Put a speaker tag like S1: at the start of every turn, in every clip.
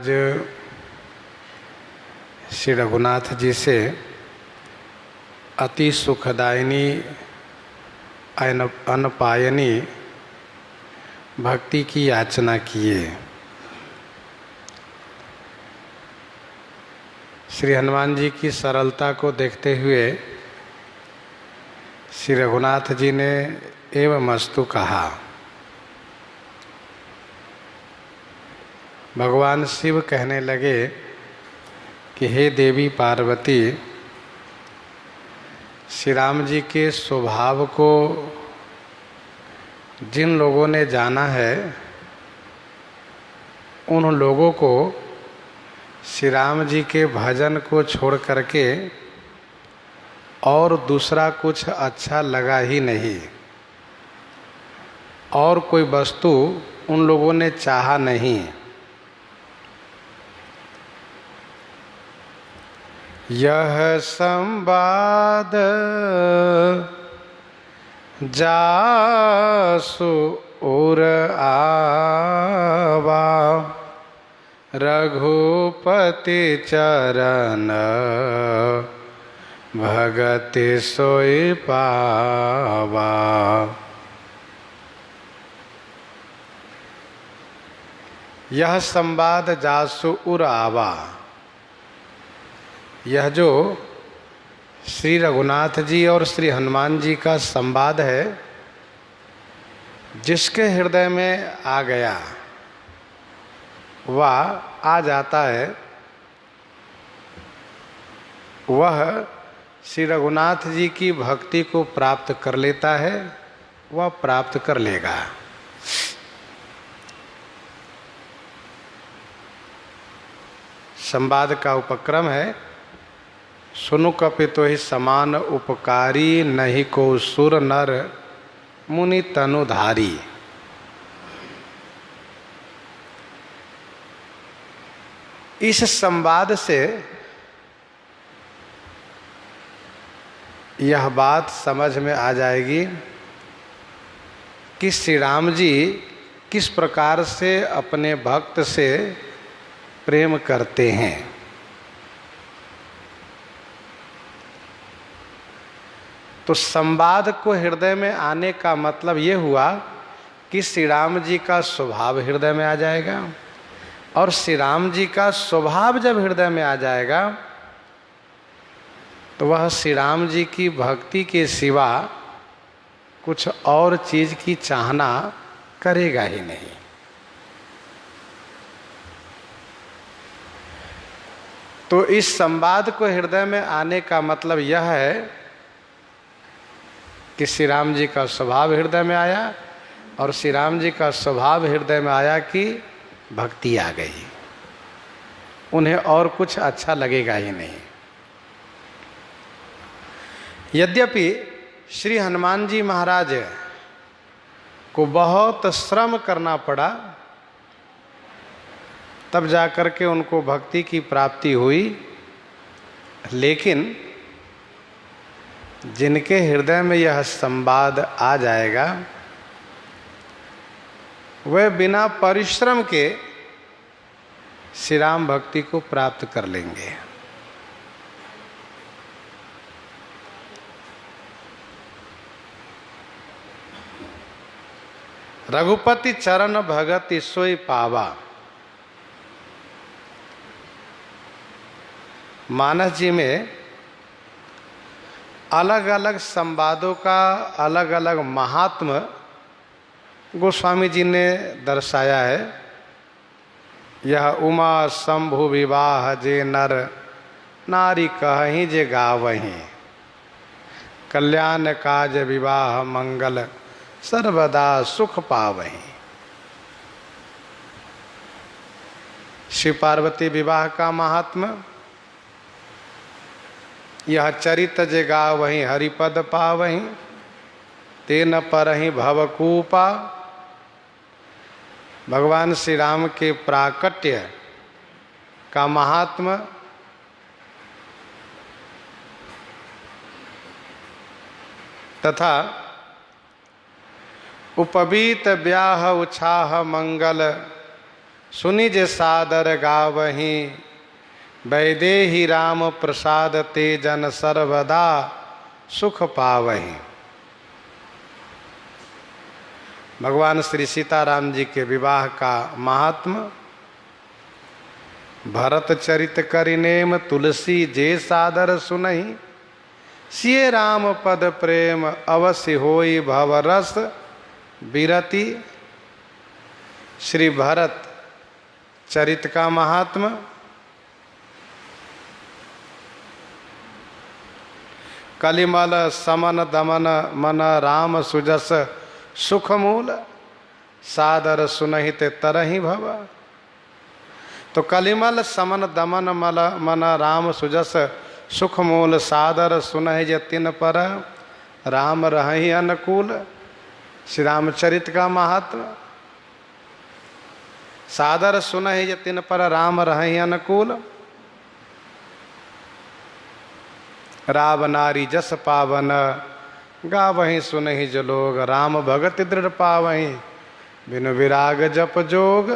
S1: आज श्री रघुनाथ जी से अति सुखदायिनी अनपायनी भक्ति की याचना किए। श्री हनुमान जी की सरलता को देखते हुए श्री रघुनाथ जी ने एवमस्तु कहा। भगवान शिव कहने लगे कि हे देवी पार्वती, श्री राम जी के स्वभाव को जिन लोगों ने जाना है उन लोगों को श्री राम जी के भजन को छोड़ करके और दूसरा कुछ अच्छा लगा ही नहीं, और कोई वस्तु उन लोगों ने चाहा नहीं। यह संवाद जासु उर आवा, रघुपति चरण भगति सोई पावा। यह संवाद जासु उर आवा, यह जो श्री रघुनाथ जी और श्री हनुमान जी का संवाद है, जिसके हृदय में आ गया वह आ जाता है, वह श्री रघुनाथ जी की भक्ति को प्राप्त कर लेता है, वह प्राप्त कर लेगा। संवाद का उपक्रम है, सुनु कपितो ही समान उपकारी, नहीं को सुर नर मुनि तनुधारी। इस संवाद से यह बात समझ में आ जाएगी कि श्री राम जी किस प्रकार से अपने भक्त से प्रेम करते हैं। तो संवाद को हृदय में आने का मतलब ये हुआ कि श्री राम जी का स्वभाव हृदय में आ जाएगा, और श्री राम जी का स्वभाव जब हृदय में आ जाएगा तो वह श्री राम जी की भक्ति के सिवा कुछ और चीज की चाहना करेगा ही नहीं। तो इस संवाद को हृदय में आने का मतलब यह है कि श्री राम जी का स्वभाव हृदय में आया, और श्री राम जी का स्वभाव हृदय में आया कि भक्ति आ गई, उन्हें और कुछ अच्छा लगेगा ही नहीं। यद्यपि श्री हनुमान जी महाराज को बहुत श्रम करना पड़ा, तब जाकर के उनको भक्ति की प्राप्ति हुई, लेकिन जिनके हृदय में यह संवाद आ जाएगा वे बिना परिश्रम के श्री राम भक्ति को प्राप्त कर लेंगे। रघुपति चरण भगति सोई पावा। मानस जी में अलग अलग संवादों का अलग अलग महात्म गोस्वामी जी ने दर्शाया है। यह उमा शंभु विवाह जे नर नारी कहीं जे गावहीं, कल्याण काज विवाह मंगल सर्वदा सुख पावहीं। शिव पार्वती विवाह का महात्मा, यह चरित जे गावहीं हरिपद पावहीं, तेन परहीं भवकूपा। भगवान श्री राम के प्राकट्य का महात्मा, तथा उपवीत ब्याह उछाह मंगल सुनि जे सादर गावहीं, वैदेही राम प्रसाद ते जन सर्वदा सुख पावहीं। भगवान श्री सीताराम जी के विवाह का महात्म। भरत चरित करिनेम तुलसी जे सादर सुनहि, सिय राम पद प्रेम अवश्य होई भवरस विरति। श्री भरत चरित का महात्म। कलिमल समन दमन मन राम सुजस सुख मूल, सादर सुनहित तरहि भव। तो कलिमल समन दमन मल मन राम सुजस सुख मूल, सादर सुनहि जे तिन पर राम रहहि अनुकूल। श्री रामचरित का महात्म। सादर सुनहि जे तिन पर राम रहहि अनुकूल। राव नारी जस पावन, गावहीं सुनहि जो लोग, राम भगति दृढ़ पावहीं, बिनु विराग जप जोग।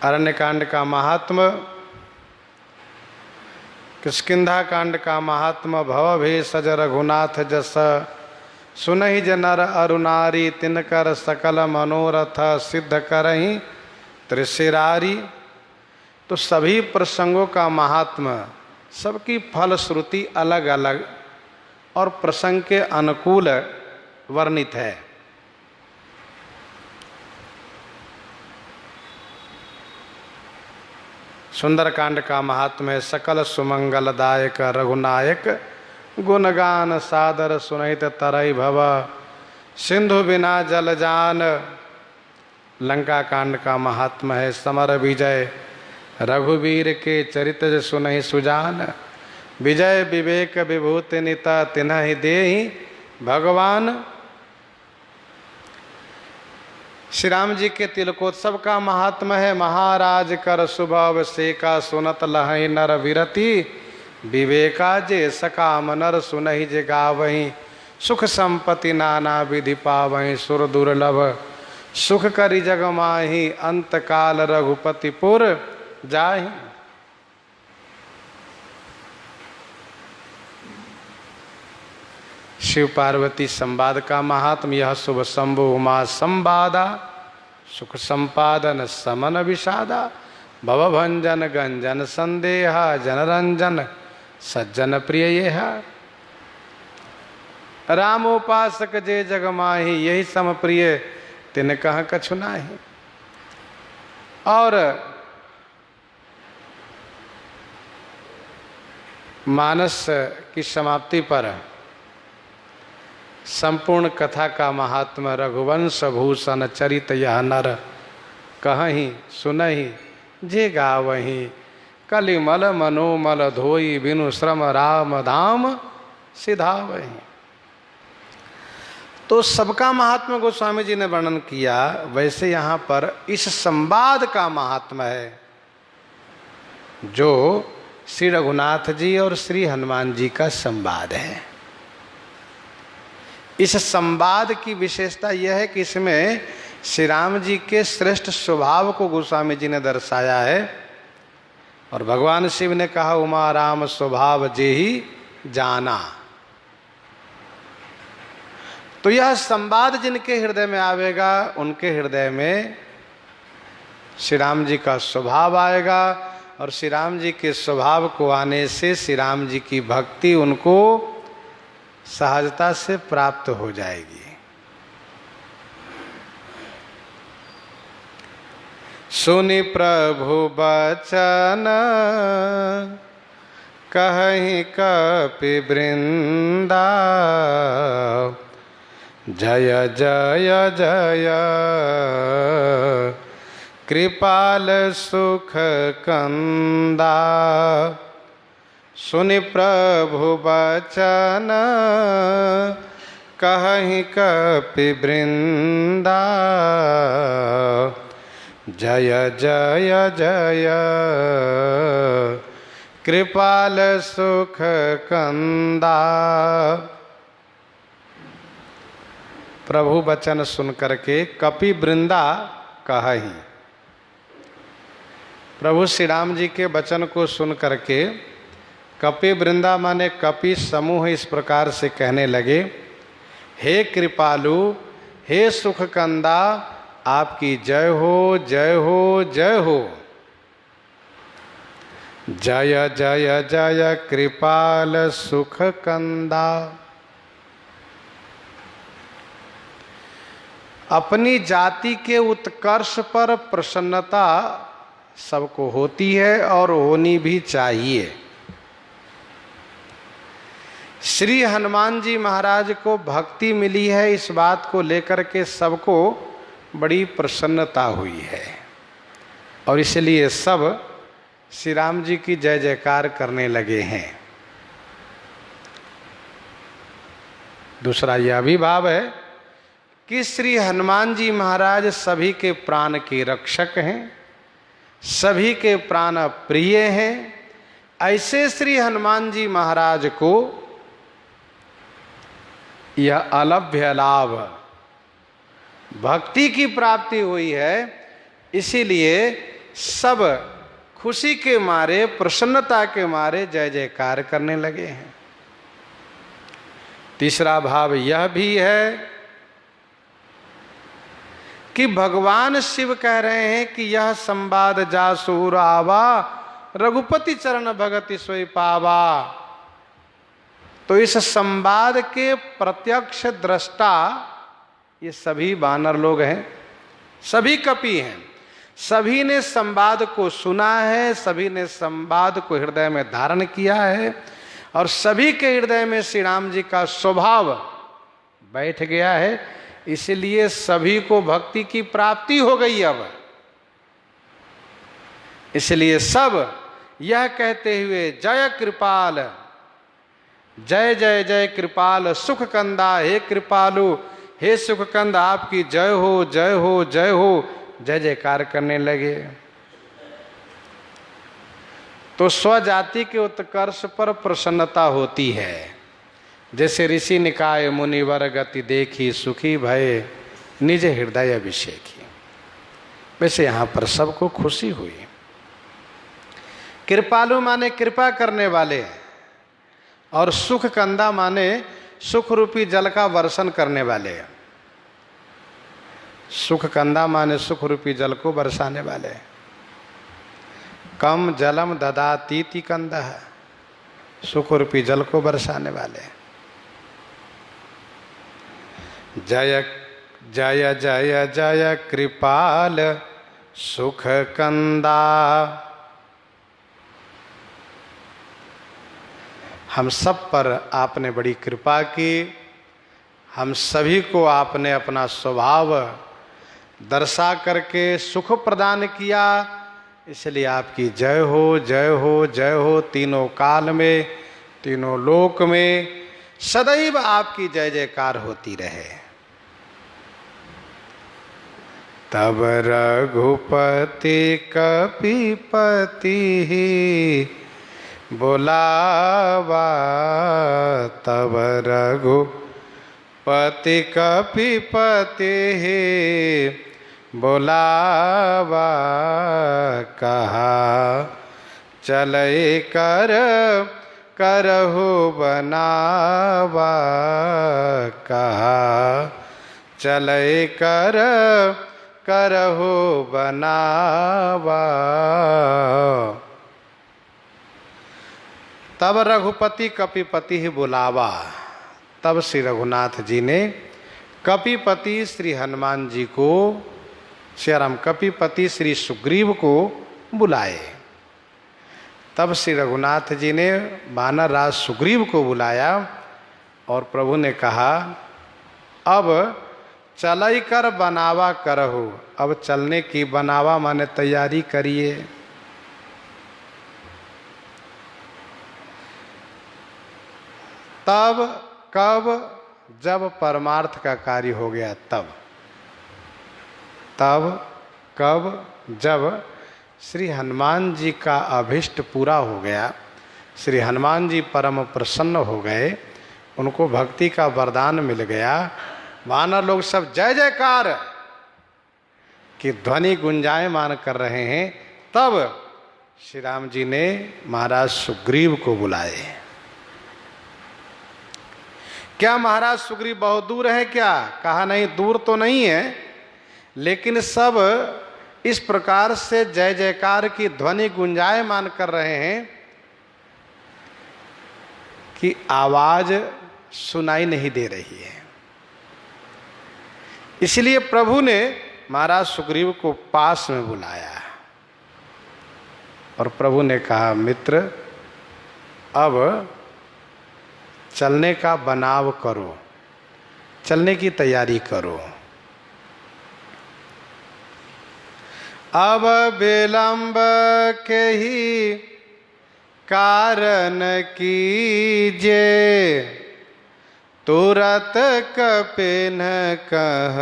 S1: अरण्य कांड का महात्म। किष्किंधा कांड का महात्मा। भव भेषज रघुनाथ जस, सुनहि ज नर अरु नारी, तिनकर सकल मनोरथ सिद्ध करहीं त्रिशिरारी। तो सभी प्रसंगों का महात्मा, सबकी फलश्रुति अलग अलग और प्रसंग के अनुकूल वर्णित है। सुंदरकांड का महात्मा है। सकल सुमंगलदायक रघुनायक, गुणगान सादर सुनहित तरई भव, सिंधु बिना जल जान। लंका कांड का महात्मा है। समर विजय रघुवीर के चरित सुनहि सुजान, विजय विवेक विभूति निता तिन्हि देहि भगवान। श्री राम जी के तिलकोत्सव का महात्मा है। महाराज कर सुबह से का सुनत लहै नर विरति, विवेका जे सकाम नर सुनहि जे गावहीं, सुख संपत्ति नाना विधि पावहीं, सुर दुर्लभ सुख करि जग माहि, अंत काल रघुपतिपुर जाहि। शिव पार्वती संवाद का महात्म। यह शुभ शंभु उमा संवादा, सुख संपादन समन विषादा, भवभंजन गंजन संदेहा, जनरंजन सज्जन प्रिय यह। रामोपासक जे जग माहि, यही सम प्रिय तिन कह कछु नाहि। और मानस की समाप्ति पर संपूर्ण कथा का महात्मा। रघुवंश भूषण चरित यह नर, कहहीं सुनहि जे गावहीं, कलिमल मनोमल धोई, बिनु श्रम राम धाम सिधावहीं। तो सबका महात्मा गोस्वामी जी ने वर्णन किया। वैसे यहाँ पर इस संवाद का महात्मा है, जो श्री रघुनाथ जी और श्री हनुमान जी का संवाद है। इस संवाद की विशेषता यह है कि इसमें श्री राम जी के श्रेष्ठ स्वभाव को गोस्वामी जी ने दर्शाया है। और भगवान शिव ने कहा, उमा राम स्वभाव जेहि जाना। तो यह संवाद जिनके हृदय में आवेगा, उनके हृदय में श्री राम जी का स्वभाव आएगा। और श्री राम जी के स्वभाव को आने से श्री राम जी की भक्ति उनको सहजता से प्राप्त हो जाएगी। सुनि प्रभु बचन, कहहि कपि वृंदा, जय जय जय कृपाल सुख कंदा। सुनि प्रभु बचन, कहहि कपि वृंदा, जय जय जय कृपाल सुख कंदा। प्रभु वचन सुन करके कपि वृंदा कहहि। प्रभु श्री राम जी के वचन को सुन करके कपि वृंदा माने कपि समूह इस प्रकार से कहने लगे, हे कृपालु, हे सुख कंदा, आपकी जय हो, जय हो, जय हो। जय जय जय कृपाल सुख कंदा। अपनी जाति के उत्कर्ष पर प्रसन्नता सबको होती है और होनी भी चाहिए। श्री हनुमान जी महाराज को भक्ति मिली है, इस बात को लेकर के सबको बड़ी प्रसन्नता हुई है और इसलिए सब श्री राम जी की जय जयकार करने लगे हैं। दूसरा यह भी भाव है कि श्री हनुमान जी महाराज सभी के प्राण के रक्षक हैं, सभी के प्राण प्रिय हैं। ऐसे श्री हनुमान जी महाराज को यह अलभ्य लाभ भक्ति की प्राप्ति हुई है, इसीलिए सब खुशी के मारे, प्रसन्नता के मारे जय जयकार करने लगे हैं। तीसरा भाव यह भी है कि भगवान शिव कह रहे हैं कि यह संवाद जासूर आवा, रघुपति चरण भगति सोई पावा। तो इस संवाद के प्रत्यक्ष दृष्टा ये सभी वानर लोग हैं, सभी कपि हैं, सभी ने संवाद को सुना है, सभी ने संवाद को हृदय में धारण किया है और सभी के हृदय में श्री राम जी का स्वभाव बैठ गया है, इसलिए सभी को भक्ति की प्राप्ति हो गई। अब इसलिए सब यह कहते हुए जय कृपाल, जय जय जय कृपाल सुख कंदा, हे कृपालु, हे सुख कंद, आपकी जय हो, जय हो, जय हो, जय जयकार करने लगे। तो स्वजाति के उत्कर्ष पर प्रसन्नता होती है। जैसे ऋषि निकाय मुनिवर गति देखी, सुखी भय निज हृदय अभिषेकी, वैसे यहाँ पर सबको खुशी हुई। कृपालु माने कृपा करने वाले और सुख कंदा माने सुख रूपी जल का वर्षण करने वाले। सुख कंदा माने सुख रूपी जल को बरसाने वाले। कम जलम ददातीति कंदः, सुख रूपी जल को बरसाने वाले। जय जय जय जय कृपाल सुख कंदा। हम सब पर आपने बड़ी कृपा की, हम सभी को आपने अपना स्वभाव दर्शा करके सुख प्रदान किया, इसलिए आपकी जय हो, जय हो, जय हो। तीनों काल में, तीनों लोक में सदैव आपकी जय जयकार होती रहे। तब रघुपति कपिपति बुलावा, तब रघुपति कपिपति बुलावा, कहा चले कर करहु बनावा, कहा चले कर करहु बनावा। तब रघुपति कपिपति ही बुलावा। तब श्री रघुनाथ जी ने कपिपति श्री हनुमान जी को, श्री राम कपिपति श्री सुग्रीव को बुलाए। तब श्री रघुनाथ जी ने वानर राज सुग्रीव को बुलाया और प्रभु ने कहा, अब चलई कर बनावा करहु। अब चलने की बनावा माने तैयारी करिए। तब कब, जब परमार्थ का कार्य हो गया तब। तब कब, जब श्री हनुमान जी का अभिष्ट पूरा हो गया, श्री हनुमान जी परम प्रसन्न हो गए, उनको भक्ति का वरदान मिल गया, वानर लोग सब जय जयकार की ध्वनि गुंजायमान कर रहे हैं। तब श्री राम जी ने महाराज सुग्रीव को बुलाए। क्या महाराज सुग्रीव बहुत दूर है क्या? कहा नहीं, दूर तो नहीं है, लेकिन सब इस प्रकार से जय जयकार की ध्वनि गुंजायमान कर रहे हैं कि आवाज सुनाई नहीं दे रही है। इसलिए प्रभु ने महाराज सुग्रीव को पास में बुलाया और प्रभु ने कहा, मित्र अब चलने का बनाव करो, चलने की तैयारी करो। अब विलंब के ही कारण कीजे, तुरत कपिन कह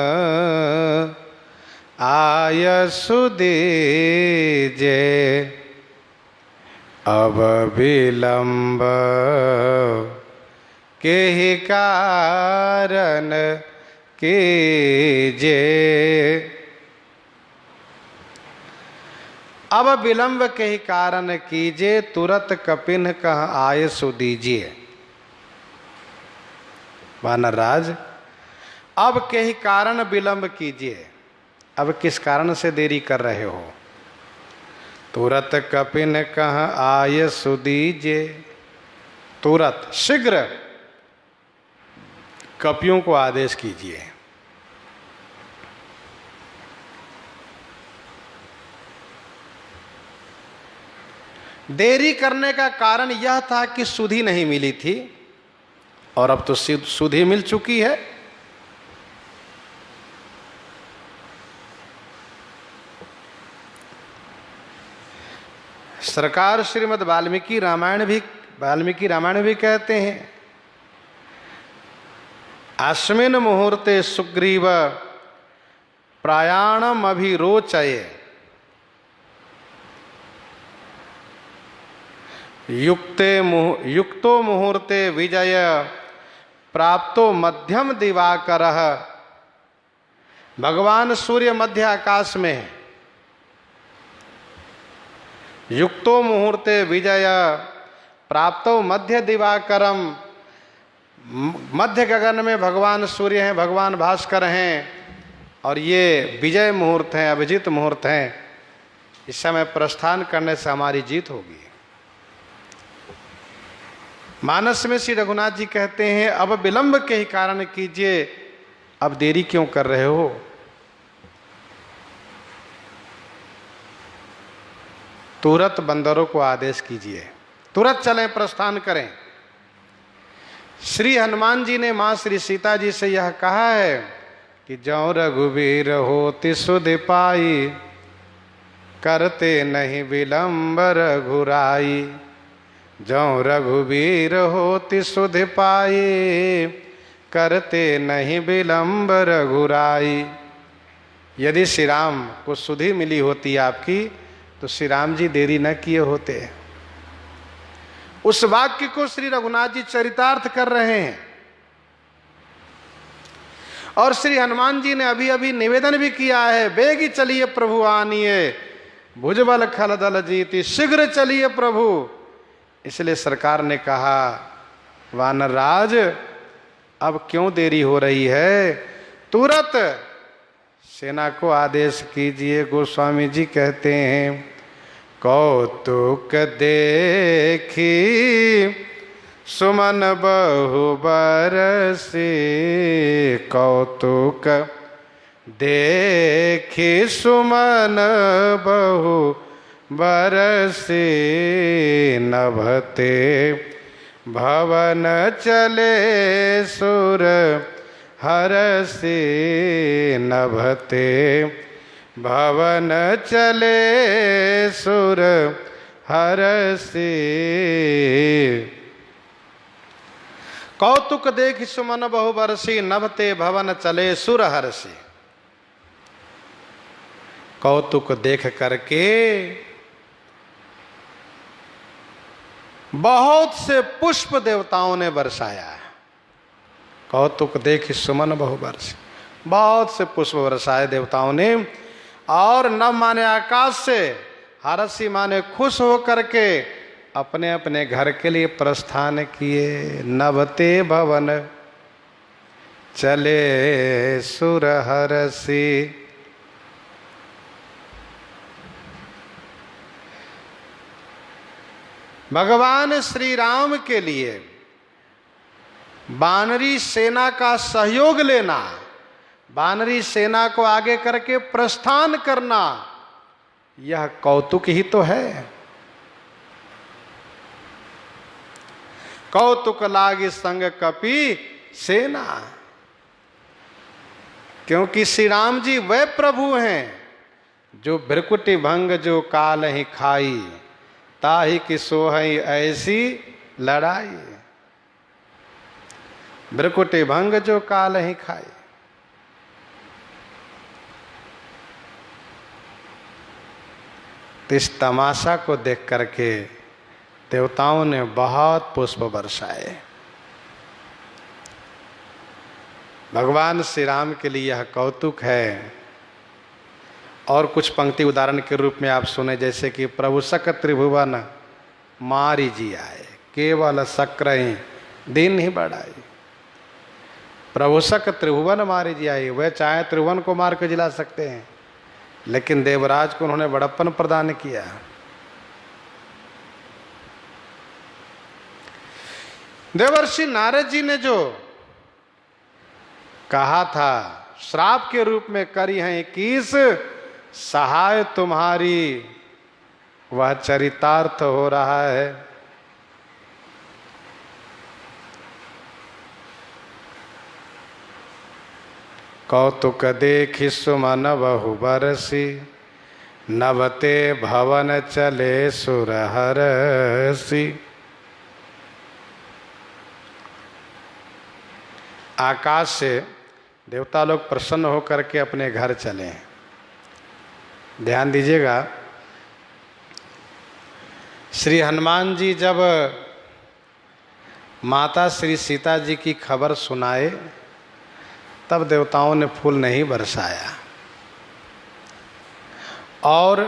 S1: आय सुदीजे। अब विलंब के ही कारण कीजे। अब विलंब के ही कारण कीजिए, तुरत कपिन कह आय सुदीजिए। वानरराज, अब के ही कारण विलंब कीजिए। अब किस कारण से देरी कर रहे हो? तुरत कपिन कह आय सुदीजिए। तुरत, शीघ्र कपियों को आदेश कीजिए। देरी करने का कारण यह था कि सुधि नहीं मिली थी, और अब तो सुधि मिल चुकी है। सरकार श्रीमद् वाल्मीकि रामायण भी कहते हैं, अस्मिन् मुहूर्ते सुग्रीव प्रयाणम अभिरोचये, युक्तो मुहूर्ते विजय प्राप्तो मध्यम दिवाकरः। भगवान सूर्य मध्य आकाश में है। युक्तो मुहूर्ते विजय प्राप्तो मध्य दिवाकरम। मध्य गगन में भगवान सूर्य हैं, भगवान भास्कर हैं, और ये विजय मुहूर्त हैं, अभिजीत मुहूर्त हैं। इस समय प्रस्थान करने से हमारी जीत होगी। मानस में श्री रघुनाथ जी कहते हैं, अब विलंब के ही कारण कीजिए, अब देरी क्यों कर रहे हो? तुरंत बंदरों को आदेश कीजिए, तुरंत चलें, प्रस्थान करें। श्री हनुमान जी ने मां श्री सीता जी से यह कहा है कि जौ रघुवीर होति सुधि पाई, करते नहीं विलंब रघुराई। जौ रघुवीर होति सुधि पाई, करते नहीं विलंब रघुराई। यदि श्री राम को सुधि मिली होती आपकी, तो श्री राम जी देरी न किए होते। उस वाक्य को श्री रघुनाथ जी चरितार्थ कर रहे हैं। और श्री हनुमान जी ने अभी अभी निवेदन भी किया है, बेगी चलिए प्रभु आनिए, भुजबल खल दल जीती, शीघ्र चलिए प्रभु। इसलिए सरकार ने कहा, वानरराज अब क्यों देरी हो रही है? तुरंत सेना को आदेश कीजिए। गोस्वामी जी कहते हैं, कौतुक देखी सुमन बहु बरसी, कौतुक देखी सुमन बहु बरसी, नभते भवन चले सुर हरसी, नभते भवन चले सुर हरसी। कौतुक देख सुमन बहु बरसी, नभते भवन चले सुर हरसी। कौतुक देख करके बहुत से पुष्प देवताओं ने बरसाया। कौतुक देख सुमन बहु वर्ष। बहुत से पुष्प बरसाए देवताओं ने, और नभ माने आकाश से, हरसी माने खुश होकर के अपने अपने घर के लिए प्रस्थान किए। नभते भवन चले सुर हरसी। भगवान श्री राम के लिए वानरी सेना का सहयोग लेना, वानरी सेना को आगे करके प्रस्थान करना, यह कौतुक ही तो है। कौतुक लागी संग कपि सेना, क्योंकि श्री राम जी वे प्रभु हैं जो भृकुटि भंग जो काल ही खाई, ताहि की सोहई ऐसी लड़ाई। भृकुटि भंग जो काल ही खाई। तो इस तमाशा को देख करके देवताओं ने बहुत पुष्प बरसाए। भगवान श्री राम के लिए यह कौतुक है। और कुछ पंक्ति उदाहरण के रूप में आप सुने, जैसे कि प्रभु सक त्रिभुवन मारी जी आए, केवल शक्र ही दिन ही बढ़ाई। प्रभु सक त्रिभुवन मारी जी आए, वह चाहे त्रिभुवन को मार के जिला सकते हैं, लेकिन देवराज को उन्होंने बड़प्पन प्रदान किया। देवर्षि नारद जी ने जो कहा था, श्राप के रूप में करी है 21 सहाय तुम्हारी, वह चरितार्थ हो रहा है। कौतुक देखि सुमन बहु बरसी, नभते भवन चले सुर हरसी। आकाश से देवता लोग प्रसन्न होकर के अपने घर चले हैं। ध्यान दीजिएगा, श्री हनुमान जी जब माता श्री सीता जी की खबर सुनाए, तब देवताओं ने फूल नहीं बरसाया। और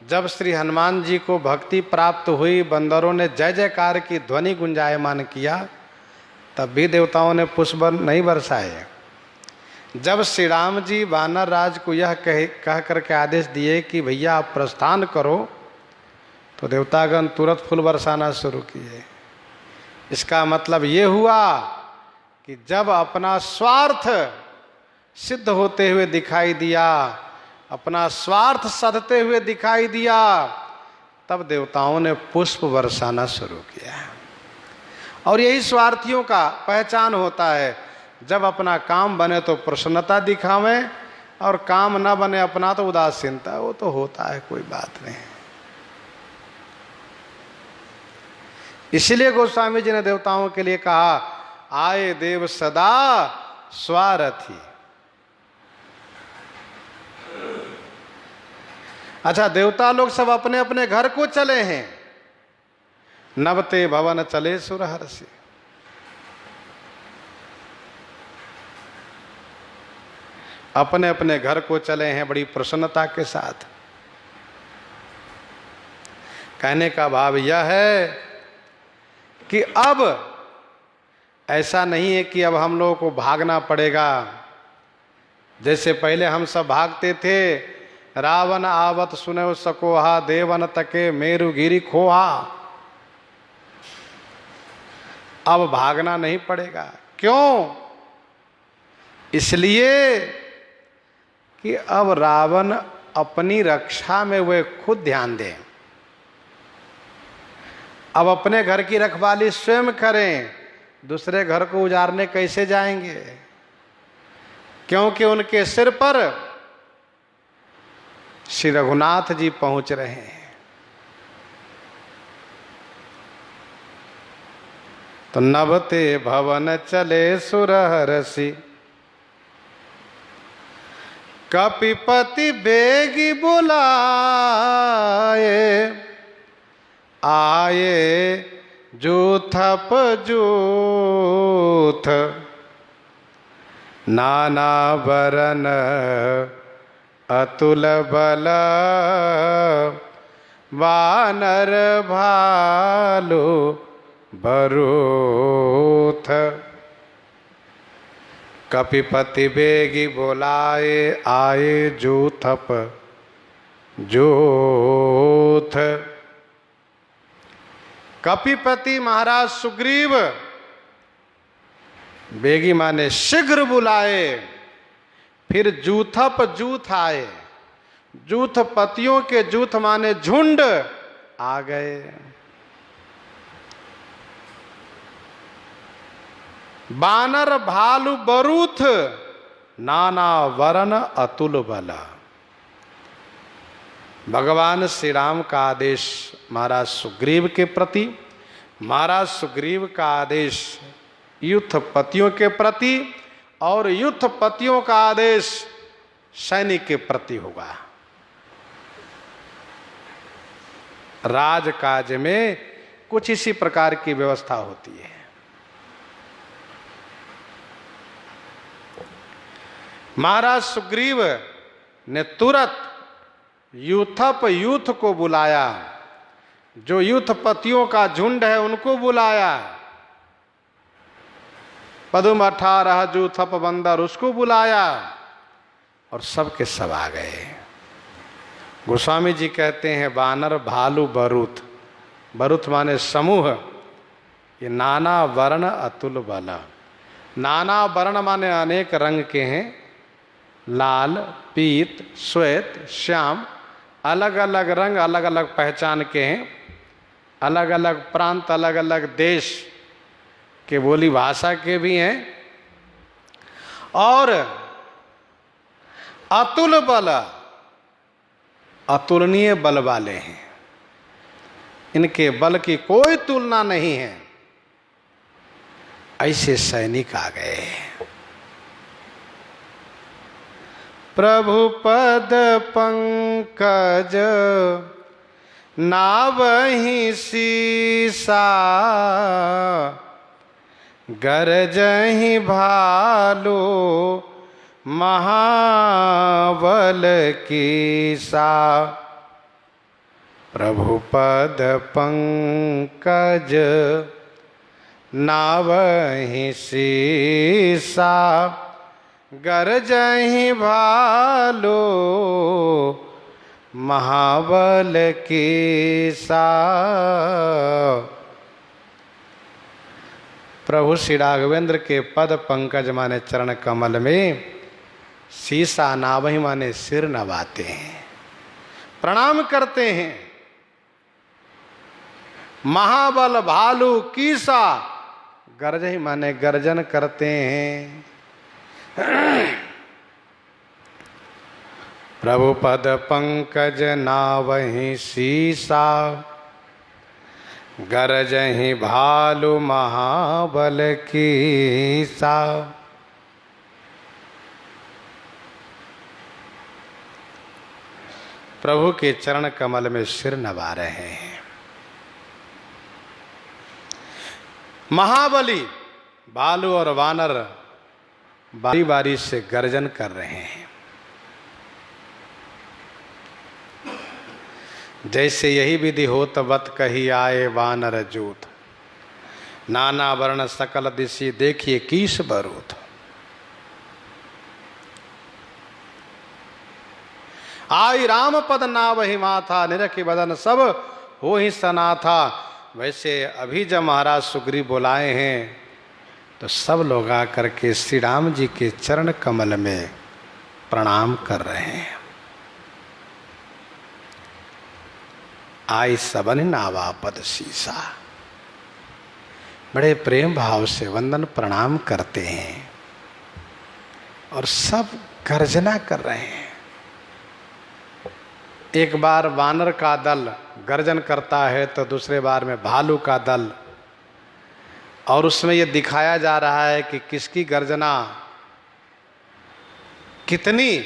S1: जब श्री हनुमान जी को भक्ति प्राप्त हुई, बंदरों ने जय जयकार की ध्वनि गुंजायमान किया, तब भी देवताओं ने पुष्प नहीं बरसाए। जब श्री राम जी वानर राज को यह कह करके आदेश दिए कि भैया आप प्रस्थान करो, तो देवतागण तुरंत फूल बरसाना शुरू किए। इसका मतलब ये हुआ कि जब अपना स्वार्थ सिद्ध होते हुए दिखाई दिया, अपना स्वार्थ सधते हुए दिखाई दिया, तब देवताओं ने पुष्प बरसाना शुरू किया। और यही स्वार्थियों का पहचान होता है। जब अपना काम बने तो प्रसन्नता दिखावें, और काम न बने अपना तो उदासीनता। वो तो होता है, कोई बात नहीं। इसलिए गोस्वामी जी ने देवताओं के लिए कहा, आए देव सदा स्वारथी। अच्छा, देवता लोग सब अपने अपने घर को चले हैं। नभते भवन चले सुर हरसी। अपने अपने घर को चले हैं बड़ी प्रसन्नता के साथ। कहने का भाव यह है कि अब ऐसा नहीं है कि अब हम लोगों को भागना पड़ेगा। जैसे पहले हम सब भागते थे, रावण आवत सुने सकोहा, देवन तके मेरु गिरी खोहा। अब भागना नहीं पड़ेगा। क्यों? इसलिए कि अब रावण अपनी रक्षा में वे खुद ध्यान दें। अब अपने घर की रखवाली स्वयं करें, दूसरे घर को उजाड़ने कैसे जाएंगे? क्योंकि उनके सिर पर श्री रघुनाथ जी पहुंच रहे हैं। तो नभते भवन चले सुर हरसी, कपिपति बेगी बुलाए, आए जूथप जूथ। नाना वरन अतुल बल, वानर भालु बरूथ। कपिपति बेगी बोलाए, आए जूथप जूथ। कपिपति महाराज सुग्रीव बेगी माने शीघ्र बुलाए, फिर जूथप जूथ आए। जूथ पतियों के जूथ माने झुंड आ गए। बानर भालु बरूथ, नाना वरन अतुल बल। भगवान श्री राम का आदेश महाराज सुग्रीव के प्रति, महाराज सुग्रीव का आदेश युद्धपतियों के प्रति, और युद्धपतियों का आदेश सैनिक के प्रति होगा। राजकाज में कुछ इसी प्रकार की व्यवस्था होती है। महाराज सुग्रीव ने तुरंत यूथप यूथ को बुलाया, जो यूथपतियों का झुंड है उनको बुलाया। पदुम 18 जूथप बंदर उसको बुलाया, और सब के सब आ गए। गोस्वामी जी कहते हैं बानर भालु बरूथ, बरूथ माने समूह, ये नाना वर्ण अतुल बल। नाना वर्ण माने अनेक रंग के हैं, लाल पीत श्वेत श्याम, अलग अलग रंग अलग अलग पहचान के हैं, अलग अलग प्रांत अलग अलग देश के बोली भाषा के भी हैं, और अतुल बल अतुलनीय बल वाले हैं। इनके बल की कोई तुलना नहीं है। ऐसे सैनिक आ गए। प्रभु पद पंकज नावहि सीसा, गरजहि भालु महाबल कीसा। प्रभु पद पंकज नावहि सीसा, गरजहि भालु महाबल कीसा। प्रभु श्री राघवेंद्र के पद पंकज माने चरण कमल में, सीसा नावहि माने सिर नवाते हैं, प्रणाम करते हैं। महाबल भालु कीसा, गरजहि माने गर्जन करते हैं। प्रभु पद पंकज नावहि सीसा, गरजहि भालु महाबल कीसा। प्रभु के चरण कमल में सिर नवा रहे हैं। महाबली भालू और वानर बारी बारी से गर्जन कर रहे हैं। जैसे यही विधि होत बत कही आए वानर जूथ, नाना वर्ण सकल दिशि देखिए कीस बरूथ। आई राम पद नावहि माथा, निरखि बदन सब हो ही सनाथा। वैसे अभी जब महाराज सुग्रीव बुलाए हैं तो सब लोग आकर के श्री राम जी के चरण कमल में प्रणाम कर रहे हैं। आई सबन नावा पद सीसा, बड़े प्रेम भाव से वंदन प्रणाम करते हैं और सब गर्जना कर रहे हैं। एक बार वानर का दल गर्जन करता है तो दूसरे बार में भालू का दल, और उसमें यह दिखाया जा रहा है कि किसकी गर्जना कितनी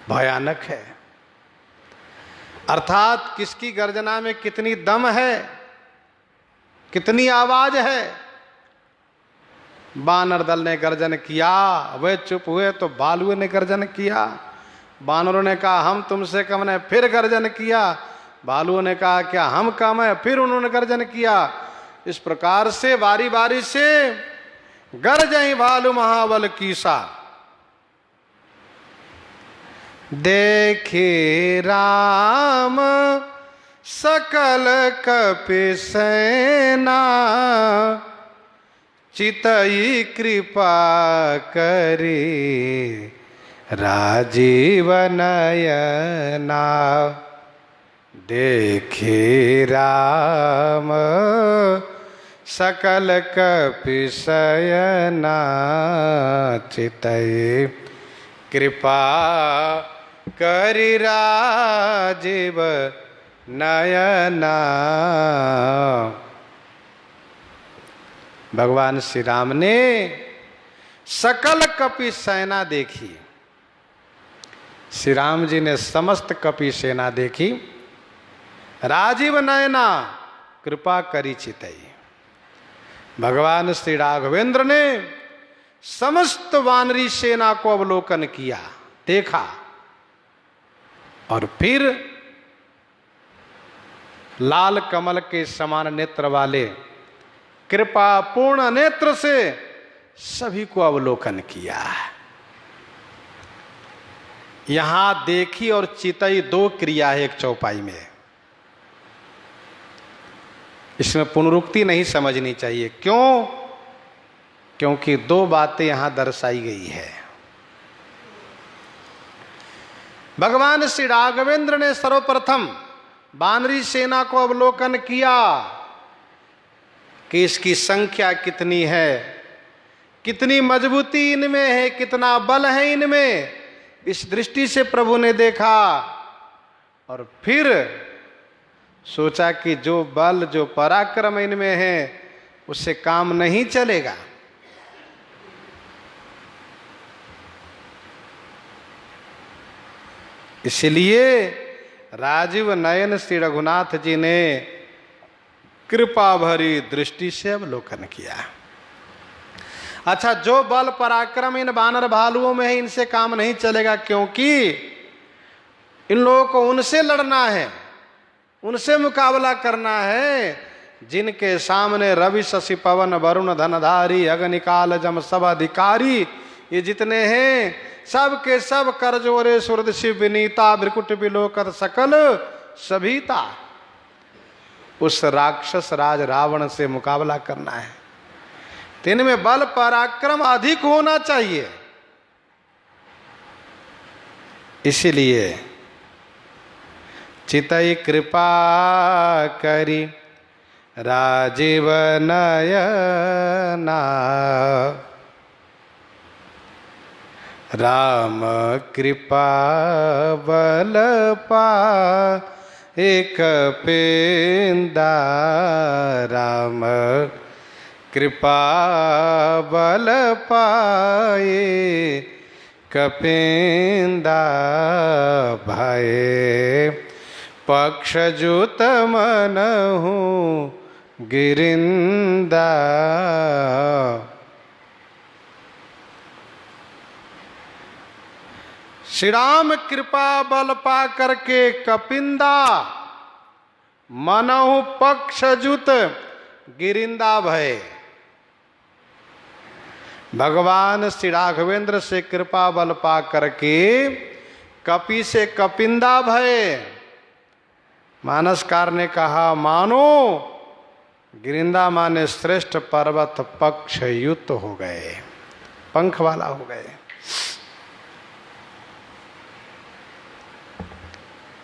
S1: भयानक है, अर्थात किसकी गर्जना में कितनी दम है, कितनी आवाज है। बानर दल ने गर्जन किया, वे चुप हुए तो भालुओं ने गर्जन किया। बानरों ने कहा हम तुमसे कम है, फिर गर्जन किया। भालुओं ने कहा क्या हम कम है, फिर उन्होंने गर्जन किया। इस प्रकार से बारी बारी से गरजई भालू महाबल कीसा। देखे राम सकल कपि सेना, चितई कृपा करी राजीव नयना। देखे राम सकल कपि शयना, चितई कृपा करि राजीव नयना। भगवान श्री राम ने सकल कपि सेना देखी। श्री राम जी ने समस्त कपि सेना देखी। राजीव नयना कृपा करी चितई। भगवान श्री राघवेंद्र ने समस्त वानरी सेना को अवलोकन किया, देखा, और फिर लाल कमल के समान नेत्र वाले कृपा पूर्ण नेत्र से सभी को अवलोकन किया। यहां देखी और चितई दो क्रिया है एक चौपाई में। इसमें पुनरुक्ति नहीं समझनी चाहिए। क्यों? क्योंकि दो बातें यहां दर्शाई गई है। भगवान श्री राघवेंद्र ने सर्वप्रथम वानरी सेना को अवलोकन किया कि इसकी संख्या कितनी है, कितनी मजबूती इनमें है, कितना बल है इनमें। इस दृष्टि से प्रभु ने देखा और फिर सोचा कि जो बल जो पराक्रम इनमें है उससे काम नहीं चलेगा। इसलिए राजीव नयन श्री रघुनाथ जी ने कृपा भरी दृष्टि से अवलोकन किया। अच्छा, जो बल पराक्रम इन वानर भालुओं में है इनसे काम नहीं चलेगा, क्योंकि इन लोगों को उनसे लड़ना है, उनसे मुकाबला करना है जिनके सामने रवि शशि पवन वरुण धनधारी अग्निकाल जम सब अधिकारी, ये जितने हैं सब के सब कर जोरे सुरद शिव विनीता भ्रिकुट बिलोकत सकल सभीता। उस राक्षस राज रावण से मुकाबला करना है तो इनमें बल पराक्रम अधिक होना चाहिए। इसीलिए चितई कृपा करी राजीव नयना, राम कृपा बल पा एक पेंदा, राम कृपा बल पाए कपेंदा, भये पक्षजुत मनहु गिरिंदा। श्री राम कृपा बल पा करके कपिंदा मनहु पक्षजुत गिरिंदा भय। भगवान श्री राघवेंद्र से कृपा बल पा करके कपि से कपिंदा भय। मानसकार ने कहा मानो गिरिंदा माने श्रेष्ठ पर्वत पक्ष युक्त हो गए, पंख वाला हो गए।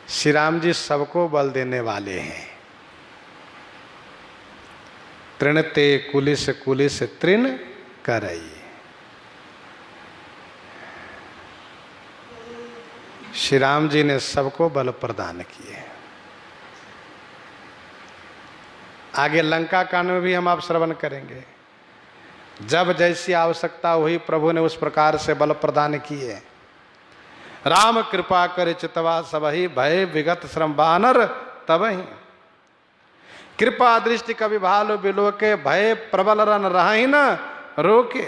S1: श्री राम जी सबको बल देने वाले हैं। तृणते कुलिस कुलिस तृण करई। श्री राम जी ने सबको बल प्रदान किए। आगे लंका कांड में भी हम आप श्रवण करेंगे। जब जैसी आवश्यकता हुई प्रभु ने उस प्रकार से बल प्रदान किए। राम कृपा करे चितवा सबहि, भय विगत श्रम बानर तबहि। कृपा दृष्टि कवि भालु बिलो के, भय प्रबल रन रहि न रोके।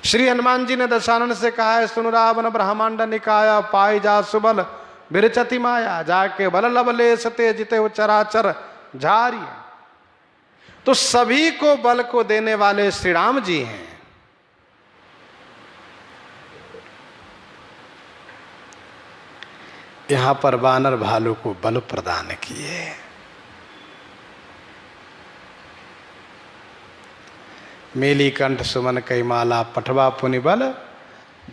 S1: श्री हनुमान जी ने दशानन से कहा है, सुन रावण ब्रह्मांड निकाया, पाई जा सुबल विरचति माया, जाके बल लब ले सते जिते वो चराचर झारी। तो सभी को बल को देने वाले श्री राम जी हैं। यहां पर वानर भालू को बल प्रदान किए। मेली कंठ सुमन कई माला, पठवा पुनि बल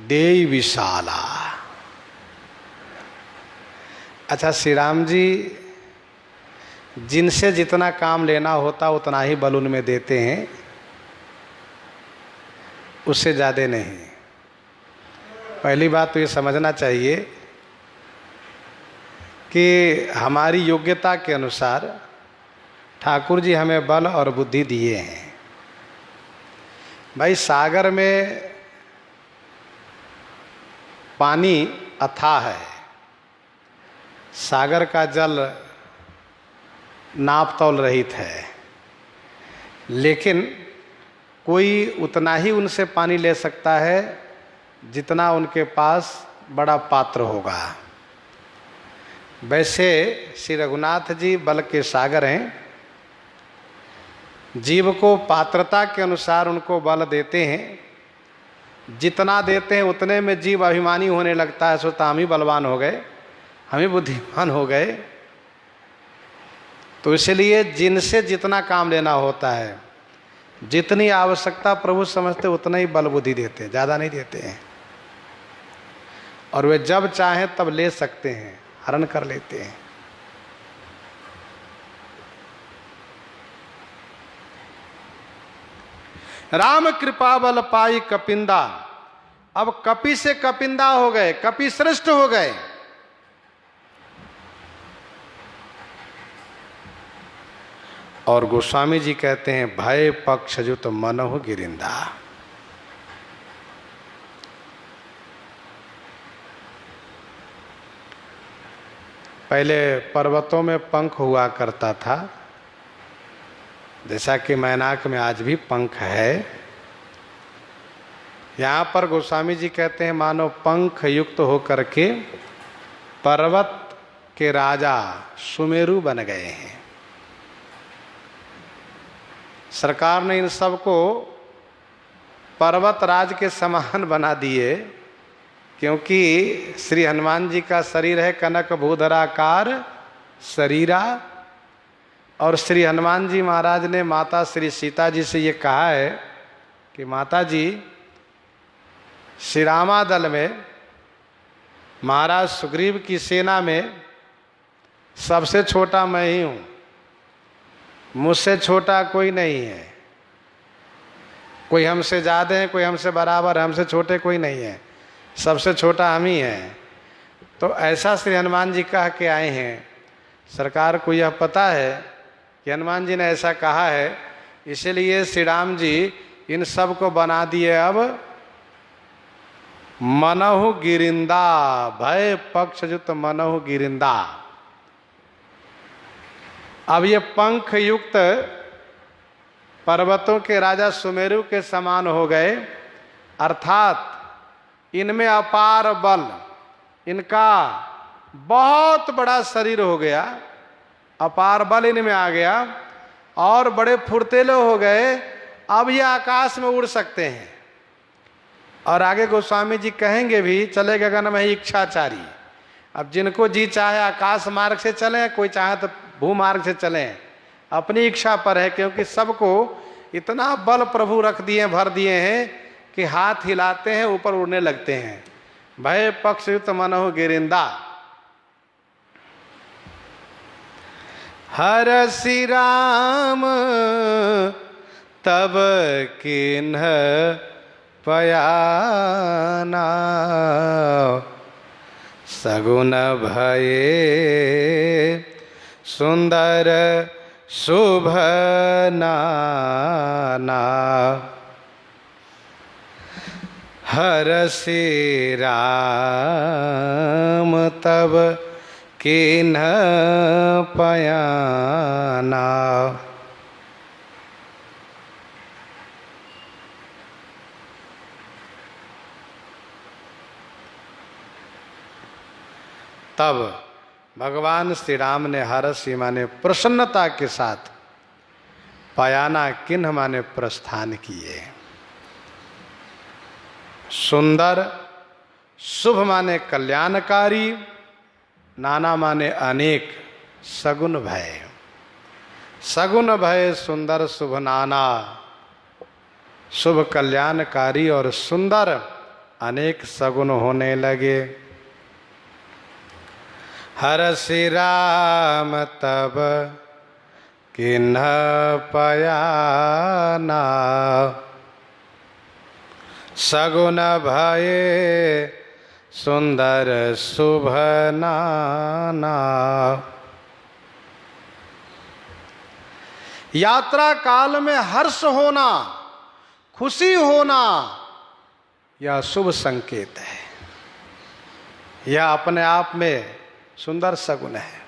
S1: देई विशाला। अच्छा, श्री राम जी जिनसे जितना काम लेना होता उतना ही बल उनमें देते हैं, उससे ज़्यादा नहीं। पहली बात तो ये समझना चाहिए कि हमारी योग्यता के अनुसार ठाकुर जी हमें बल और बुद्धि दिए हैं। भाई, सागर में पानी अथाह है, सागर का जल नाप तौल रहित है, लेकिन कोई उतना ही उनसे पानी ले सकता है जितना उनके पास बड़ा पात्र होगा। वैसे श्री रघुनाथ जी बल के सागर हैं, जीव को पात्रता के अनुसार उनको बल देते हैं। जितना देते हैं उतने में जीव अभिमानी होने लगता है, सोचता हम ही बलवान हो गए, हम ही बुद्धिमान हो गए। तो इसलिए जिनसे जितना काम लेना होता है, जितनी आवश्यकता प्रभु समझते उतना ही बल बुद्धि देते हैं, ज़्यादा नहीं देते हैं। और वे जब चाहें तब ले सकते हैं, हरण कर लेते हैं। राम कृपा बल पाई कपिंदा। अब कपि से कपिंदा हो गए, कपि श्रेष्ठ हो गए। और गोस्वामी जी कहते हैं, भय पक्ष जुत मनहु गिरिंदा। पहले पर्वतों में पंख हुआ करता था, जैसा कि मैनाक में आज भी पंख है। यहाँ पर गोस्वामी जी कहते हैं, मानो पंख युक्त होकर के पर्वत के राजा सुमेरु बन गए हैं। सरकार ने इन सबको पर्वत राज के समान बना दिए, क्योंकि श्री हनुमान जी का शरीर है कनक भूधराकार शरीरा। और श्री हनुमान जी महाराज ने माता श्री सीता जी से ये कहा है कि माता जी, श्री रामा दल में महाराज सुग्रीव की सेना में सबसे छोटा मैं ही हूँ, मुझसे छोटा कोई नहीं है। कोई हमसे ज़्यादा है, कोई हमसे बराबर है, हमसे छोटे कोई नहीं है, सबसे छोटा हम ही हैं। तो ऐसा श्री हनुमान जी कह के आए हैं। सरकार को यह पता है कि हनुमान जी ने ऐसा कहा है, इसलिए श्री राम जी इन सब को बना दिए अब मनहु गिरिंदा। भय पक्ष जुत मनहु गिरिंदा। अब ये पंख युक्त पर्वतों के राजा सुमेरु के समान हो गए, अर्थात इनमें अपार बल, इनका बहुत बड़ा शरीर हो गया, अपार बल इनमें आ गया और बड़े फुर्तीले हो गए। अब ये आकाश में उड़ सकते हैं। और आगे गोस्वामी जी कहेंगे भी, चले गगन में इच्छाचारी। अब जिनको जी चाहे आकाश मार्ग से चलें, कोई चाहे तो भूमार्ग से चलें, अपनी इच्छा पर है। क्योंकि सबको इतना बल प्रभु रख दिए, भर दिए हैं कि हाथ हिलाते हैं, ऊपर उड़ने लगते हैं। भय पक्ष युत मनहु गिरिंदा। हरसि राम तब किन्ह पयाना, सगुन भये सुंदर शुभ नाना। हरसि राम तब किन्ह पयाना। तब भगवान श्री राम ने हरसि माने प्रसन्नता के साथ पयाना किन्ह माने प्रस्थान किए। सुंदर, शुभ माने कल्याणकारी, नाना माने अनेक, सगुन भय। सगुन भय सुंदर शुभ नाना, शुभ कल्याणकारी और सुंदर अनेक सगुन होने लगे। हरसि राम तब किन्ह पयाना, सगुन भये सुंदर शुभ नाना। यात्रा काल में हर्ष होना, खुशी होना, यह शुभ संकेत है। यह अपने आप में सुंदर सगुन है।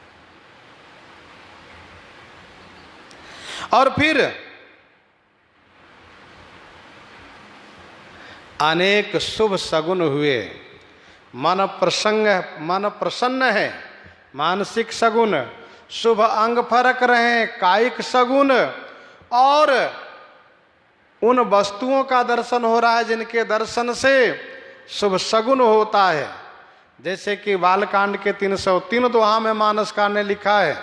S1: और फिर अनेक शुभ सगुन हुए। मन प्रसन्न है, मानसिक सगुन, शुभ अंग फरक रहे, कायिक सगुन, और उन वस्तुओं का दर्शन हो रहा है जिनके दर्शन से शुभ सगुन होता है। जैसे कि बालकांड के 303 दोहा में मानसकार ने लिखा है,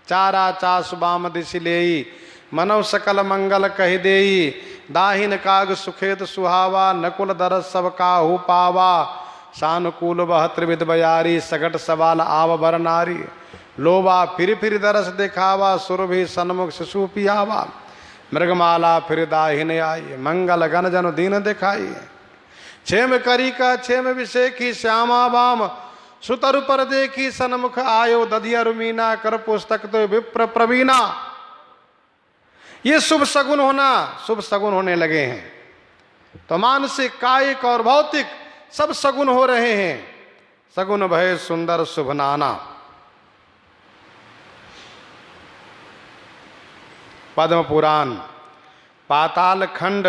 S1: चारा चास बाम दिशि लेई, मनव सकल मंगल कहि देई, दाहिन काग सुखेत सुहावा, नकुल दरस सब काहू पावा, सानुकूल बह त्रिविध बयारी, सगट सवाल आव बर नारी, लोबा फिर दरस दिखावा, सुरभि सन्मुख शिशु पियावा, मृगमाला फिर दाहिन आई, मंगल गण जन दीन दिखाई, क्षेम करी का क्षेम विषेखी, श्यामा बाम सुतरु पर देखी, सन्मुख आयो दधिया रुमीना, कर पुस्तक तो विप्र प्रवीणा। ये शुभ सगुन होना, शुभ सगुन होने लगे हैं। तो मानसिक, कायिक और भौतिक सब सगुन हो रहे हैं। सगुन भय सुंदर शुभ नाना। पद्म पुराण पाताल खंड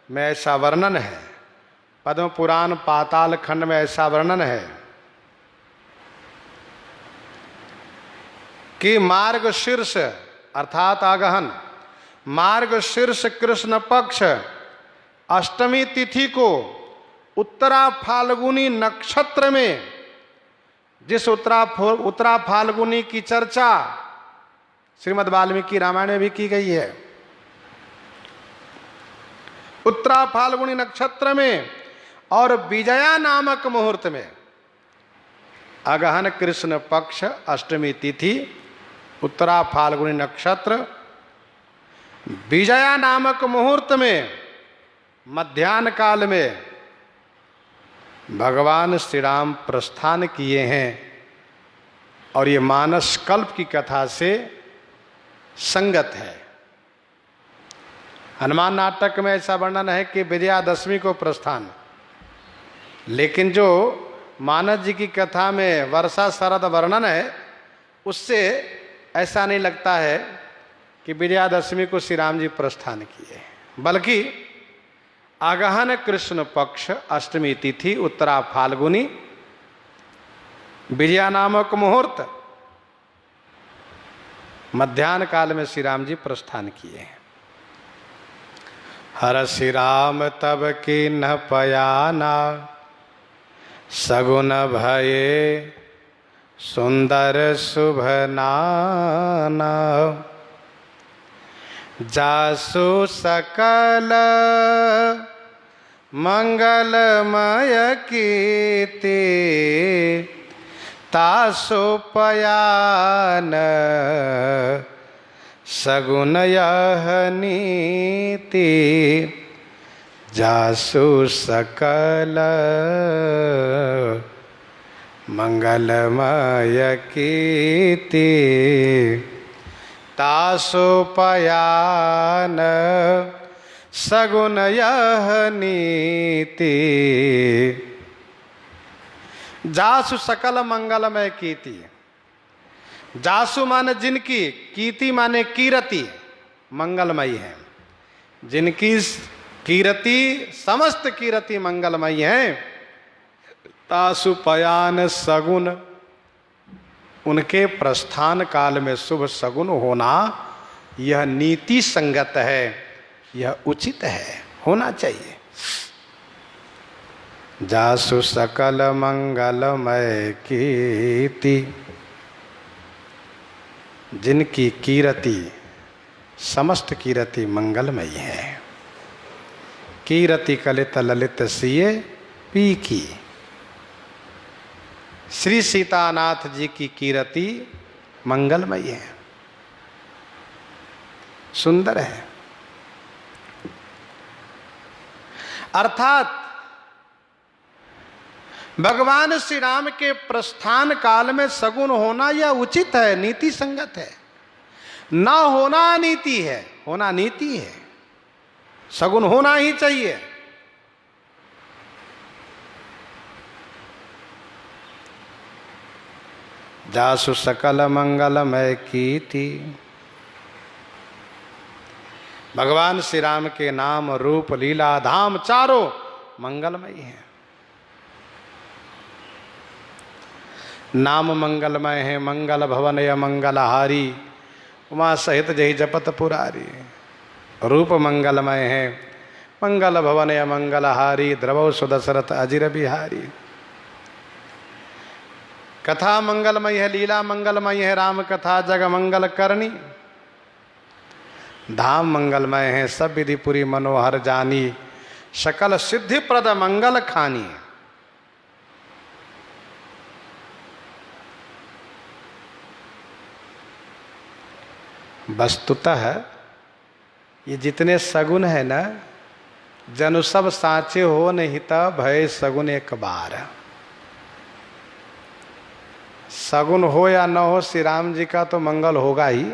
S1: में ऐसा वर्णन है, पद्म पुराण पाताल खंड में ऐसा वर्णन है कि मार्गशीर्ष अर्थात आगहन, मार्गशीर्ष कृष्ण पक्ष अष्टमी तिथि को उत्तरा फाल्गुनी नक्षत्र में, जिस उत्तरा फाल्गुनी की चर्चा श्रीमद् वाल्मीकि रामायण में भी की गई है, उत्तरा फाल्गुनी नक्षत्र में और विजया नामक मुहूर्त में, अगहन कृष्ण पक्ष अष्टमी तिथि, उत्तरा फाल्गुनी नक्षत्र, विजया नामक मुहूर्त में मध्याह्न काल में भगवान श्री राम प्रस्थान किए हैं। और ये मानस कल्प की कथा से संगत है। हनुमान नाटक में ऐसा वर्णन है कि विजयादशमी को प्रस्थान, लेकिन जो मानस जी की कथा में वर्षा शरद वर्णन है उससे ऐसा नहीं लगता है कि विजयादशमी को श्री राम जी प्रस्थान किए, बल्कि आगहन कृष्ण पक्ष अष्टमी तिथि उत्तरा फाल्गुनी विजया नामक मुहूर्त मध्याह्न काल में श्री राम जी प्रस्थान किए। हरसि राम तब किन्ह पयाना, सगुन भये सुंदर शुभ नाना, जासु सकल मंगलमय कीर्ति, तासु पयान सगुन यह नीति, जासु सकल मंगलमय कीर्ति, तासु पयान सगुन यह नीति। जासु सकल मंगलमय कीर्ति, जासु माने जिनकी, कीर्ति माने कीरति, मंगलमयी है, जिनकी कीरति समस्त कीरति मंगलमयी है, तासु पयान सगुन, उनके प्रस्थान काल में शुभ सगुन होना यह नीति संगत है, यह उचित है, होना चाहिए। जासु सकल मंगलमय कीर्ति, जिनकी कीर्ति समस्त कीर्ति मंगलमयी है। कीर्ति कलित ललित सिए पी की, श्री सीतानाथ जी की कीर्ति मंगलमयी है, सुंदर है। अर्थात भगवान श्री राम के प्रस्थान काल में सगुन होना यह उचित है, नीति संगत है। ना होना अनीति है, होना नीति है। सगुन होना ही चाहिए। जासु सकल मंगलमय कीर्ति, भगवान श्री राम के नाम रूप लीला धाम चारों मंगलमय हैं। नाम मंगलमय है, मंगल भवन या मंगलहारी, उमा सहित जय जपत पुरारी। रूप मंगलमय है, मंगल भवन या मंगलहारी, द्रवौ सुदशरथ अजिर बिहारी। कथा मंगलमय है, लीला मंगलमय है, राम कथा जग मंगल करनी। धाम मंगलमय है, सब विधिपुरी मनोहर जानी, सकल सिद्धि प्रद मंगल खानी। वस्तुतः ये जितने सगुन है ना, जनु सब साचे हो नहीं त भय सगुन एक बार। सगुन हो या न हो, श्री राम जी का तो मंगल होगा ही,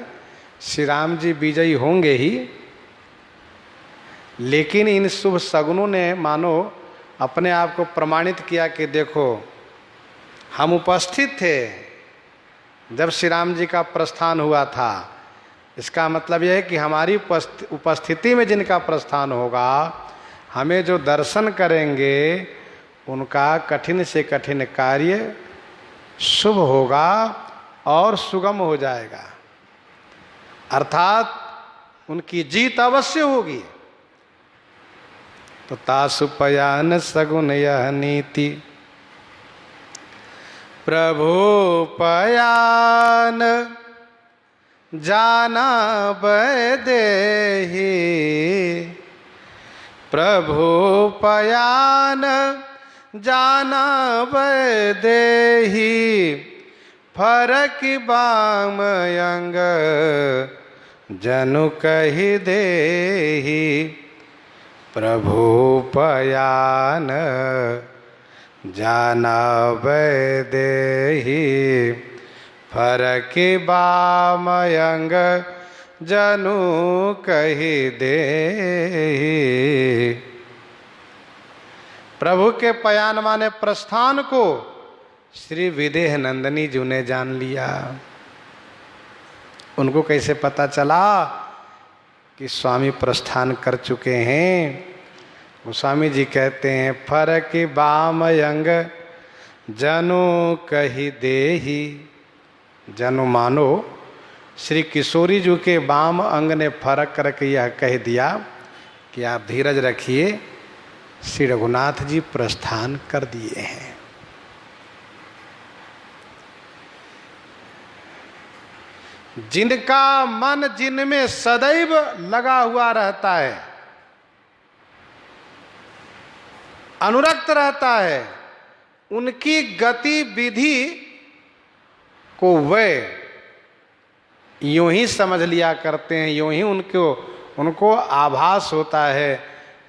S1: श्री राम जी विजयी होंगे ही। लेकिन इन शुभ सगुनों ने मानो अपने आप को प्रमाणित किया कि देखो हम उपस्थित थे जब श्री राम जी का प्रस्थान हुआ था। इसका मतलब यह है कि हमारी उपस्थिति में जिनका प्रस्थान होगा, हमें जो दर्शन करेंगे उनका कठिन से कठिन कार्य शुभ होगा और सुगम हो जाएगा, अर्थात उनकी जीत अवश्य होगी। तो तासु पयान सगुन यह नीति, प्रभु पयान जाना देहि, प्रभु पयान जाना देहि, फरक बाम अंग जनु कहि देहि। प्रभु पयान जाना देहि, फरक बाम अंग जनु कहि देहि। प्रभु के पयान माने प्रस्थान को श्री विदेह नंदिनी जी ने जान लिया। उनको कैसे पता चला कि स्वामी प्रस्थान कर चुके हैं? गोस्वामी जी कहते हैं, फरक बाम अंग जनु कहि देहि। जनु मानो श्री किशोरी जी के बाम अंग ने फरक करके यह कह दिया कि आप धीरज रखिए, श्री रघुनाथ जी प्रस्थान कर दिए हैं। जिनका मन जिनमें सदैव लगा हुआ रहता है, अनुरक्त रहता है, उनकी गतिविधि को वे यूं ही समझ लिया करते हैं, यूं ही उनको आभास होता है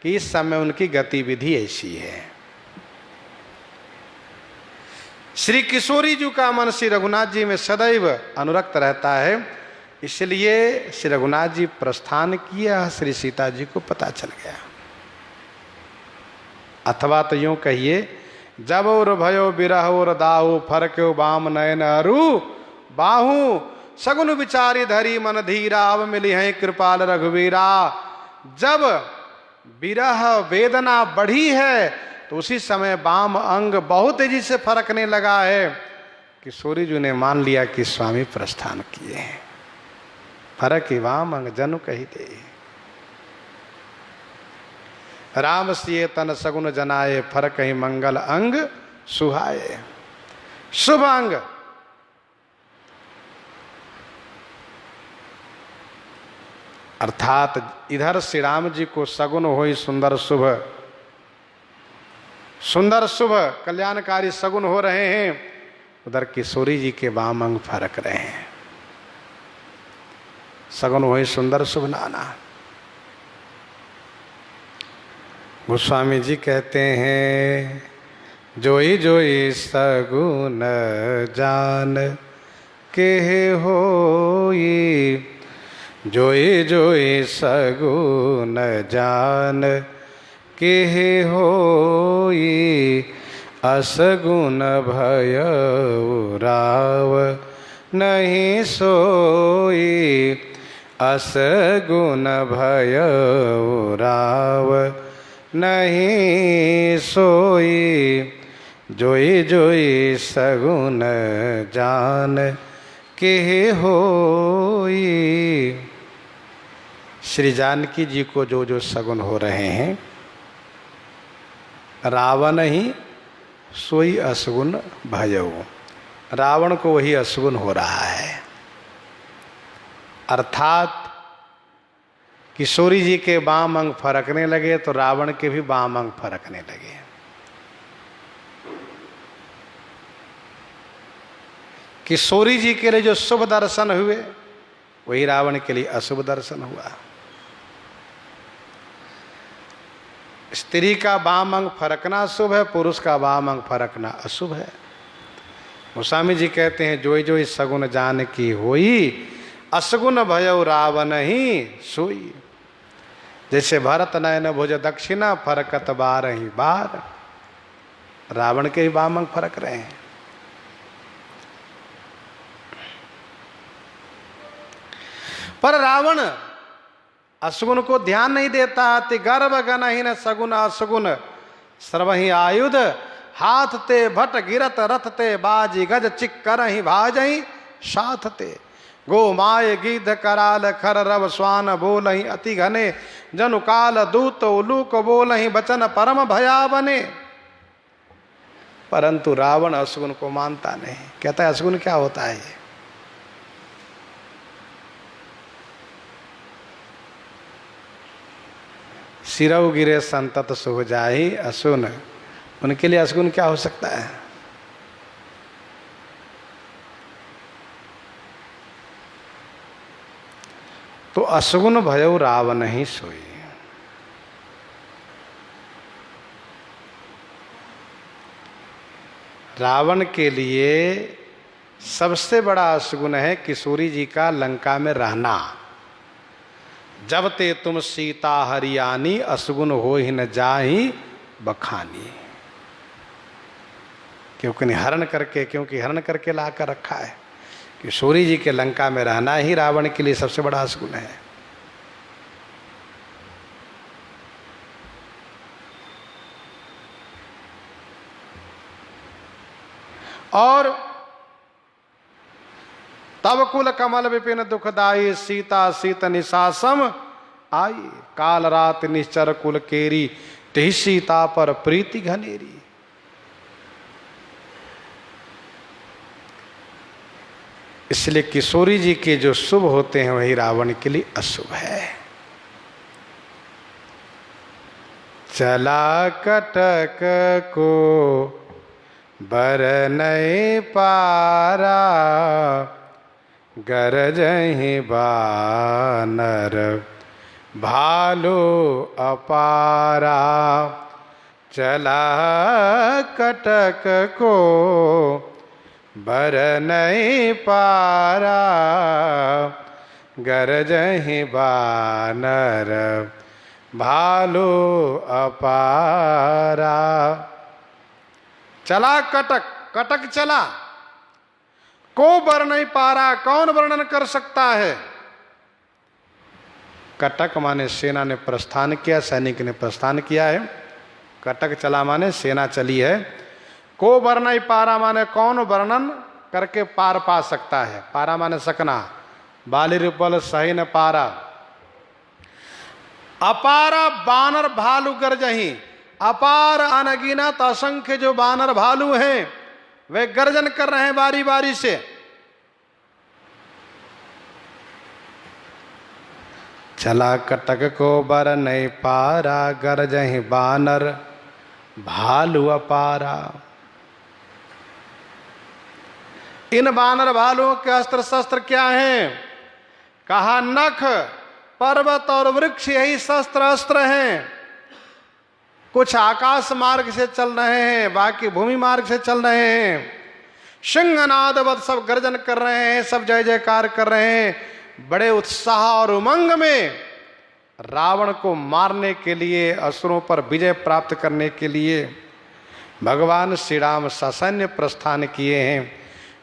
S1: कि इस समय उनकी गतिविधि ऐसी है। श्री किशोरी जी का मन श्री रघुनाथ जी में सदैव अनुरक्त रहता है, इसलिए श्री रघुनाथ जी प्रस्थान किया, श्री सीता जी को पता चल गया। अथवा तो यूं कहिए, जब और भयो बिरह और दाहु, फरक्यो बाम नयन अरु बाहु, सगुन विचारी धरी मन धीरा, अब मिली है कृपाल रघुवीरा। जब विरह वेदना बढ़ी है तो उसी समय वाम अंग बहुत तेजी से फरकने लगा है। किशोरी जी ने मान लिया कि स्वामी प्रस्थान किए हैं। फरक ही वाम अंग जनु कही दे, राम सिए तन सगुन जनाए, फरक ही मंगल अंग सुहाए। शुभ अंग, अर्थात इधर श्री राम जी को सगुन होई सुंदर शुभ, सुंदर शुभ कल्याणकारी सगुन हो रहे हैं, उधर किशोरी जी के वाम अंग फरक रहे हैं। सगुन होई सुंदर शुभ नाना। गोस्वामी जी कहते हैं, जोई जोई सगुन जान के होई, जोई जोई सगुन जान के होई, असगुन भयउ राव नहीं सोई, असगुन भयउ राव नहीं सोई, जोई जोई सगुन जान के होई। श्री जानकी जी को जो जो सगुन हो रहे हैं, रावण ही सोई असगुन भयउ, रावण को वही असगुन हो रहा है। अर्थात किशोरी जी के वाम अंग फरकने लगे तो रावण के भी वाम अंग फरकने लगे। किशोरी जी के लिए जो शुभ दर्शन हुए वही रावण के लिए अशुभ दर्शन हुआ। स्त्री का वाम अंग फरकना शुभ है, पुरुष का वाम अंग फरकना अशुभ है। गोस्वामी जी कहते हैं, जोई जोई सगुन जान की होई, असगुन भयउ रावण ही सोई। जैसे भरत नयन भुज दक्षिणा, फरकत बार ही बार, रावण के ही वाम अंग फरक रहे हैं। पर रावण असगुन को ध्यान नहीं देता। ते गर्भ गनहीन सगुन असगुन, सर्वहि आयुध हाथ ते, भट गिरत रथ ते, बाजी गज चिक्कर ही भाजही साथ ते, गो माय गिद्ध कराल खर रव स्वान बोलहि, अति घने जनु काल दूत उलूक बोलहि, बचन परम भयावने। परंतु रावण असगुन को मानता नहीं, कहता है असगुन क्या होता है ये। सिरऊ गिरे संतत सुह जाहि असुन, उनके लिए असगुन क्या हो सकता है। तो असगुन भयउ रावण ही सोई। रावण के लिए सबसे बड़ा असगुन है किशोरी जी का लंका में रहना। जब ते तुम सीता हरियाणी, असगुन हो ही न जाही बखानी। क्योंकि हरण करके ला कर रखा है। किशोरी जी के लंका में रहना ही रावण के लिए सबसे बड़ा असगुन है। और तब कुल कमल विपिन दुखदाई, सीता सीत निशासम आई, काल रात निश्चर कुल केरी, तेहि सीता पर प्रीति घनेरी। इसलिए किशोरी जी के जो शुभ होते हैं वही रावण के लिए अशुभ है। चला कटक को बर नहीं पारा, गरजहि बानर भालू अपारा। चला कटक को बर नहीं पारा, गरजहि बानर भालू अपारा। चला कटक, कटक चला, को बर नहीं पारा, कौन वर्णन कर सकता है। कटक माने सेना ने प्रस्थान किया, सैनिक ने प्रस्थान किया है। कटक चला माने सेना चली है। को वर्णय पारा माने कौन वर्णन करके पार पा सकता है। पारा माने सकना। बालिरुपल सही न पारा। अपारा बानर भालू गर्जही। अपार अनगिनत असंख्य जो बानर भालू हैं वे गर्जन कर रहे हैं बारी बारी से। चला कटक को बर नहीं पारा, गरजही बानर भालू अपारा। इन बानर भालुओं के अस्त्र शस्त्र क्या हैं? कहा नख, पर्वत और वृक्ष यही शस्त्र अस्त्र हैं। कुछ आकाश मार्ग से चल रहे हैं, बाकी भूमि मार्ग से चल रहे हैं। सिंहनादवत सब गर्जन कर रहे हैं, सब जय जयकार कर रहे हैं बड़े उत्साह और उमंग में, रावण को मारने के लिए, असुरों पर विजय प्राप्त करने के लिए भगवान श्री राम ससैन्य प्रस्थान किए हैं।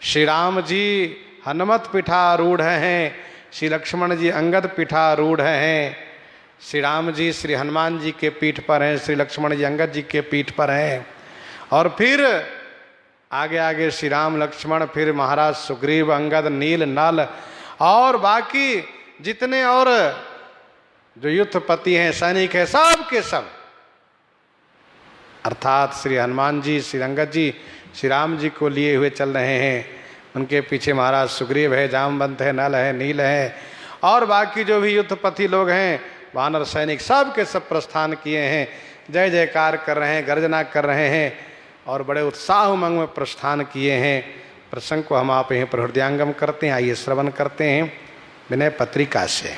S1: श्री राम जी हनुमत पीठारूढ़ हैं, श्री लक्ष्मण जी अंगद पीठारूढ़ हैं। श्री राम जी श्री हनुमान जी के पीठ पर हैं, श्री लक्ष्मण जी अंगद जी के पीठ पर हैं। और फिर आगे आगे श्री राम लक्ष्मण, फिर महाराज सुग्रीव, अंगद, नील, नल और बाकी जितने और जो युद्धपति हैं, सैनिक हैं, सब के सब, अर्थात श्री हनुमान जी, श्री अंगद जी, श्री राम जी को लिए हुए चल रहे हैं। उनके पीछे महाराज सुग्रीव है, जामवंत है, नल है, नील है और बाकी जो भी युद्धपति लोग हैं, वानर सैनिक, सब के सब प्रस्थान किए हैं, जय जयकार कर रहे हैं, गर्जना कर रहे हैं और बड़े उत्साह उमंग में प्रस्थान किए हैं। प्रसंग को हम आप यहीं पर हृदयांगम करते हैं। आइए श्रवण करते हैं विनय पत्रिका से।